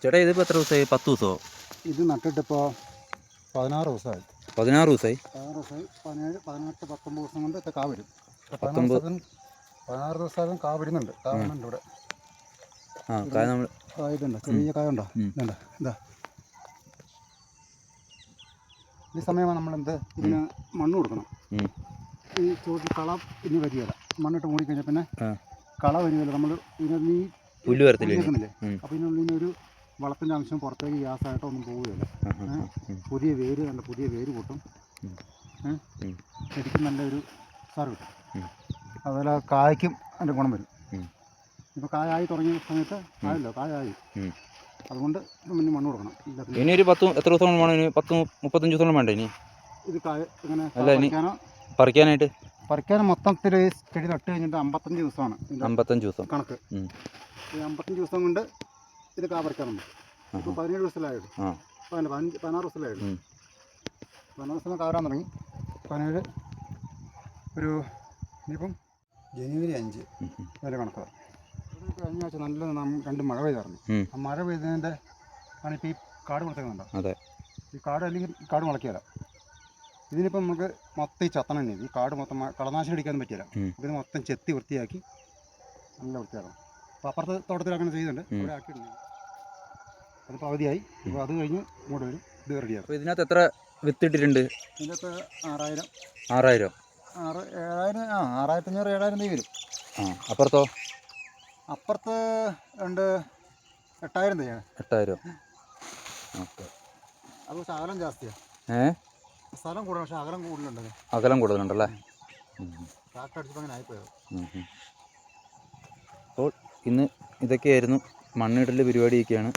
ചേട്ടാ ഇതിപ്പോൾ എത്ര ദിവസമായി? 10 ദിവസമോ? ഇത് നട്ടിട്ടിപ്പോൾ 16 ദിവസമായി. 16 ദിവസമായി? 17, 18, 19 ദിവസം കൊണ്ട് ഇത് കാ വരും. 16 ദിവസം കാ വരുന്നുണ്ട്. കാ വരുന്നുണ്ട് ഇവിടെ. കായ നമ്മൾ ഇതുണ്ട്, ചെറിയ കായ ഉണ്ടോ? ഇതുണ്ട്, ഇതാ. ഈ സമയമാണ് നമ്മളെന്ത് ഇതിന് മണ്ണ് കൊടുക്കണം. ഈ ചോട്ടിൽ കള ഇനി വരികയില്ല. മണ്ണിട്ട് മൂടിക്കഴിഞ്ഞാൽ പിന്നെ കള വരികയില്ല. നമ്മൾ ഇതിനൊന്നും ഈ പുല്ല് വരത്തില്ലേ? അപ്പോൾ ഇതിനുള്ളിൽ വളത്തിൻ്റെ അംശം പുറത്തേക്ക് ഗ്യാസായിട്ടോ ഒന്നും പോവുകയില്ല. പുതിയ വേര് പൊട്ടും. ശരിക്കും നല്ലൊരു സാർ കിട്ടും. അതുപോലെ കായ്ക്കും അതിൻ്റെ ഗുണം വരും. ഇപ്പോൾ കായായി തുടങ്ങിയ സമയത്ത് ആയല്ലോ, കായായി. അതുകൊണ്ട് പിന്നെ മണ്ണ് കൊടുക്കണം. ഇനി ഒരു 10 എത്ര ദിവസം കൊണ്ട് വേണം? 10-35 ദിവസം വേണ്ട ഇനി ഇത് കായ ഇങ്ങനെ പറിക്കാനോ മൊത്തത്തിൽ ചെടി നട്ട് കഴിഞ്ഞിട്ട് 55 ദിവസമാണ് 55 ദിവസം കണക്ക്. ഈ 55 ദിവസം കൊണ്ട് ഇത് കാ പറിക്കാറുണ്ട്. ഇപ്പോൾ 17 ദിവസത്തിലായുള്ളൂ. 16 ദിവസത്തിലായുള്ളൂ. 16 ദിവസം കാ വരാൻ തുടങ്ങി. 17 ഒരു ഇനിയിപ്പം ജനുവരി 5 വരെ കണക്കാണ്. കഴിഞ്ഞ ആഴ്ച നല്ല 2 മഴ പെയ്തായിരുന്നു. ആ മഴ പെയ്തതിൻ്റെ ആണ് ഇപ്പോൾ ഈ കാട് മുളയ്ക്കുന്നുണ്ടോ? അതെ. ഈ കാട് അല്ലെങ്കിൽ ഈ കാട് മുളയ്ക്കില്ല. ഇതിനിപ്പം നമുക്ക് മൊത്തം ഈ ചത്തണം തന്നെ. ഈ കാട് മൊത്തം കളനാശിനി അടിക്കാനും പറ്റില്ല. ഇതിന് മൊത്തം ചെത്തി വൃത്തിയാക്കി നല്ല വൃത്തിയാക്കണം. അപ്പോൾ അപ്പുറത്തെ തോട്ടത്തിൽ അങ്ങനെ ചെയ്യുന്നുണ്ട്. അവിടെ ആക്കിയിട്ടുണ്ട്. അത് പകുതിയായി. അപ്പോൾ അത് കഴിഞ്ഞ് ഇങ്ങോട്ട് വരും. ഇത് റെഡിയാക്കും. അപ്പോൾ ഇതിനകത്ത് എത്ര വിത്തിട്ടിട്ടുണ്ട്? ഇതിനകത്ത് 6000. 6000? 7000, 6500, 7000 തീ വരും. അപ്പുറത്തോ? അപ്പുറത്ത് 8000 തയ്യാണ്. 8000. ഓക്കെ. അത് പക്ഷേ അകലം ജാസ്തിയാണ്. സ്ഥലം കൂടുതൽ, പക്ഷേ അകലം കൂടുതലുണ്ട്. അകലം കൂടുതലുണ്ടല്ലേ? കാക്കടിച്ചപ്പോൾ അങ്ങനെ ആയിപ്പോയത്. അപ്പോൾ ഇന്ന് ഇതൊക്കെയായിരുന്നു മണ്ണിടൽ പരിപാടിയൊക്കെയാണ്.